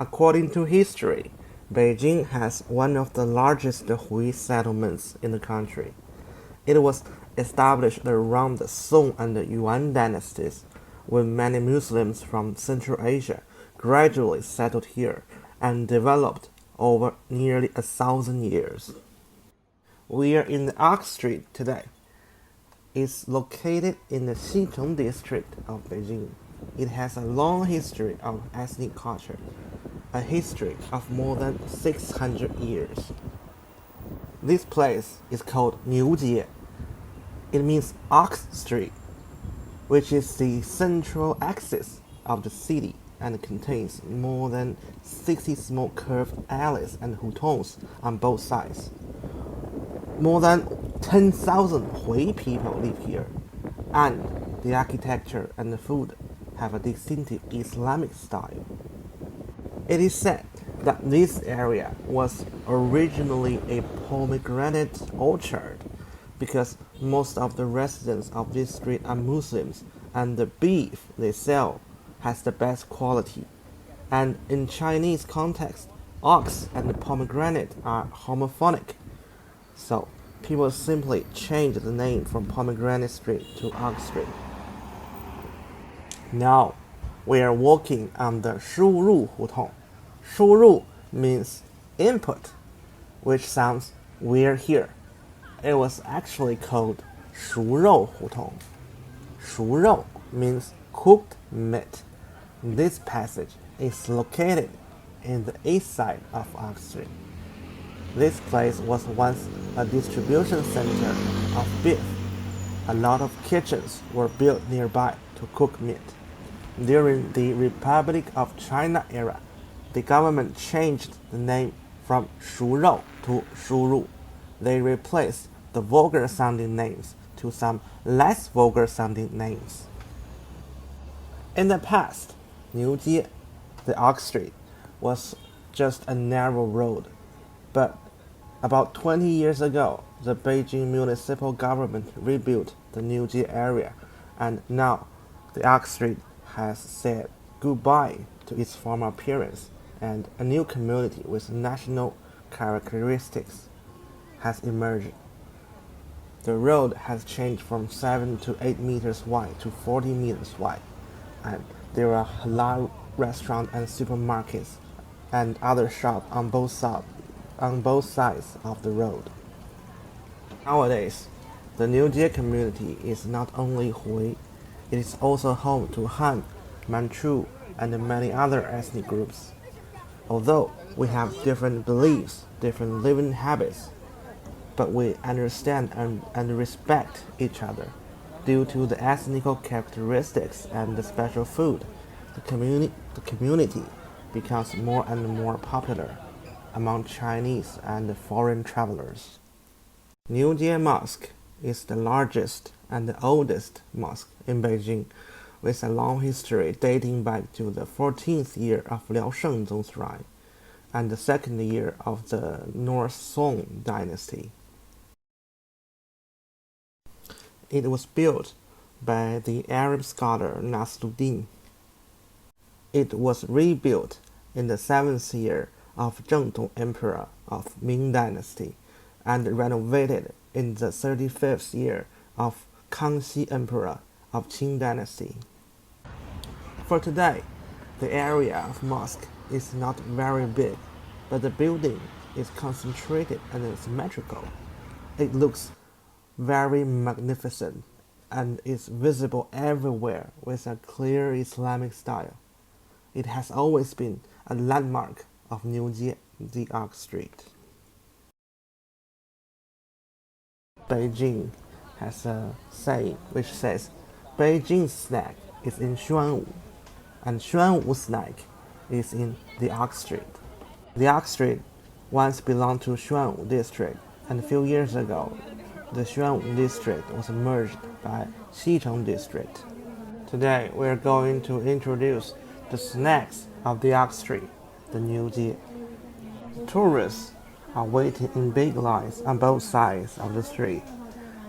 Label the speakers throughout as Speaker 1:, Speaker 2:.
Speaker 1: According to history, Beijing has one of the largest Hui settlements in the country. It was established around the Song and the Yuan dynasties, when many Muslims from Central Asia gradually settled here and developed over nearly 1,000 years. We are in the Arc Street today. It's located in the Xicheng district of Beijing. It has a long history of ethnic culture, a history of more than 600 years. This place is called Niujie. It means Ox Street, which is the central axis of the city and contains more than 60 small curved alleys and hutongs on both sides. More than 10,000 Hui people live here, and the architecture and the food have a distinctive Islamic style. It is said that this area was originally a pomegranate orchard because most of the residents of this street are Muslims and the beef they sell has the best quality. And in Chinese context, ox and pomegranate are homophonic. So people simply changed the name from Pomegranate Street to Ox Street. Now we are walking on the Shuru Hutong. Shuru means input, which sounds weird here. It was actually called Shurou Hutong. Shurou means cooked meat. This passage is located in the east side of Ox Street. This place was once a distribution center of beef. A lot of kitchens were built nearby to cook meat. During the Republic of China era, the government changed the name from Shurou to Shuru. They replaced the vulgar sounding names to some less vulgar sounding names. In the past, Niujie, the Ox Street, was just a narrow road. But about 20 years ago, the Beijing municipal government rebuilt the Niujie area, and now the Ox Street has said goodbye to its former appearance, and a new community with national characteristics has emerged. The road has changed from 7 to 8 meters wide to 40 meters wide, and there are halal restaurants and supermarkets and other shops on both sides of the road. Nowadays, the Niujie community is not only Hui, it is also home to Han, Manchu, and many other ethnic groups. Although we have different beliefs, different living habits, but we understand and respect each other. Due to the ethnic characteristics and the special food, the community becomes more and more popular among Chinese and foreign travelers. Niujie Mosque is the largest and the oldest mosque in Beijing, with a long history dating back to the 14th year of Liao Shengzong's reign and the second year of the North Song dynasty. It was built by the Arab scholar Nasruddin. It was rebuilt in the 7th year of Zhengdong Emperor of Ming Dynasty and renovated in the 35th year of Kangxi Emperor of Qing Dynasty. For today, the area of mosque is not very big, but the building is concentrated and symmetrical. It looks very magnificent and is visible everywhere with a clear Islamic style. It has always been a landmark of Niujie, the Arc Street. Beijing has a saying which says, Beijing snack is in Xuanwu, and Xuanwu snack is in the Arc Street. The Arc Street once belonged to Xuanwu district, and a few years ago, the Xuanwu district was merged by Xicheng district. Today, we are going to introduce the snacks of the Arc Street, the Niujie. Tourists are waiting in big lines on both sides of the street,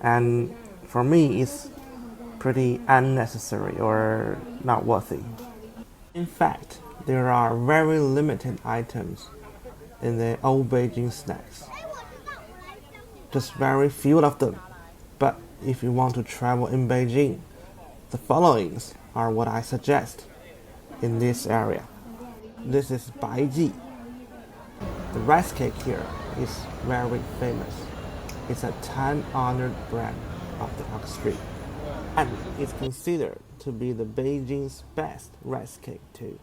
Speaker 1: and for me, it's pretty unnecessary or not worthy. In fact, There are very limited items in the old Beijing snacks, just very few of them. But if you want to travel in Beijing, the followings are what I suggest in this area. This is Baiji. The rice cake here is very famous. It's a time-honored brand of the Ox Street, and it's considered to be the Beijing's best rice cake too.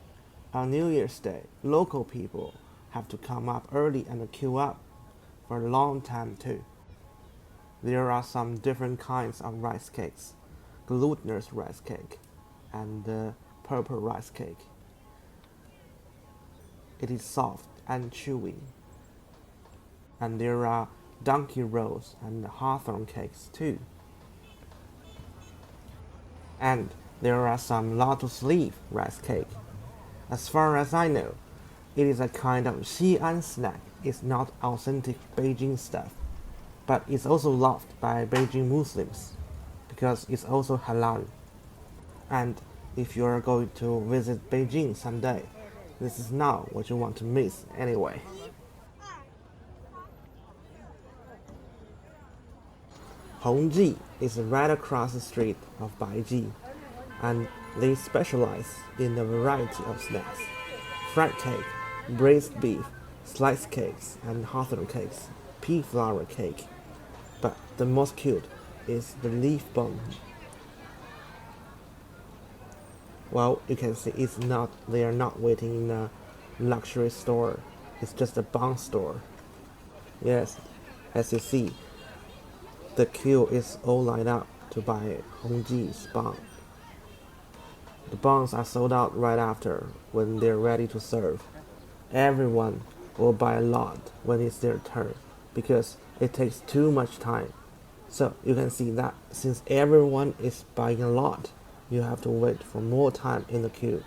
Speaker 1: On New Year's Day, local people have to come up early and queue up for a long time too. There are some different kinds of rice cakes: glutinous rice cake and purple rice cake. It is soft and chewy. And there are donkey rolls and hawthorn cakes too. And there are some lotus leaf rice cake. As far as I know, it is a kind of Xi'an snack. It's not authentic Beijing stuff, but it's also loved by Beijing Muslims because it's also halal. And if you are going to visit Beijing someday, this is not what you want to miss anyway. Hongji is right across the street of Baiji, and they specialize in a variety of snacks: fried cake, braised beef, sliced cakes, and hawthorn cakes, pea flour cake. But the most cute is the leaf bun. Well, you can see they are not waiting in a luxury store. It's just a bun store. Yes, as you see, the queue is all lined up to buy Hongji's bun. The buns are sold out right after when they're ready to serve. Everyone will buy a lot when it's their turn because it takes too much time. So you can see that since everyone is buying a lot, you have to wait for more time in the queue.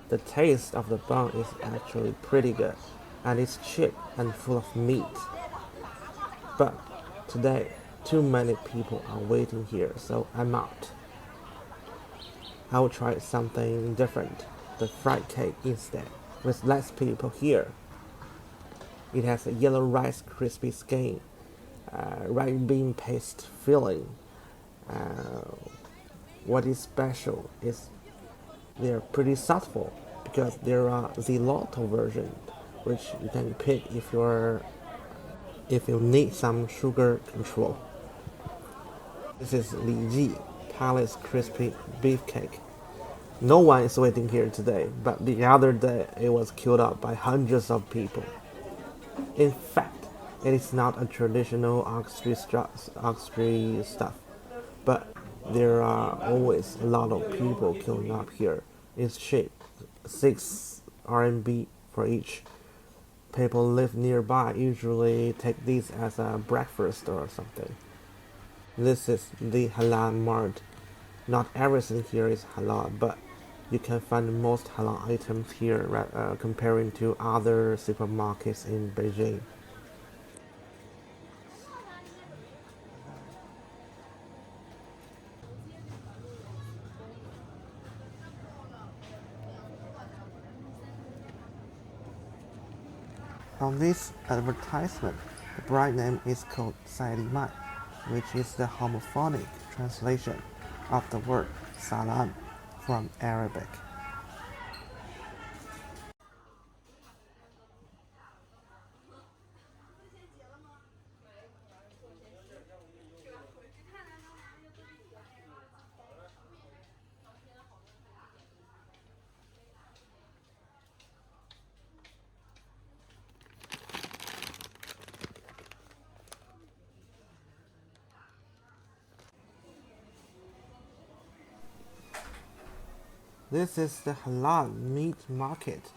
Speaker 1: The taste of the bun is actually pretty good, and it's cheap and full of meat. But today, too many people are waiting here, so I'm out. I'll try something different, the fried cake instead, with less people here. It has a yellow rice crispy skin, red bean paste filling. What is special is they're pretty thoughtful because there are the lotto version, which you can pick if you need some sugar control. This is Li Ji Palace Crispy Beef Cake. No one is waiting here today, but the other day it was queued up by hundreds of people. In fact, it is not a traditional Ox Street stuff, but there are always a lot of people queuing up here. It's cheap, 6 RMB for each. People live nearby usually take these as a breakfast or something. This is the halal mart. Not everything here is halal, but you can find most halal items here comparing to other supermarkets in Beijing. On this advertisement, the brand name is called Saidiman, which is the homophonic translation of the word salam from Arabic. This is the halal meat market.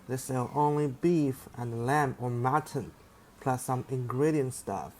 Speaker 1: They sell only beef and lamb or mutton, plus some ingredient stuff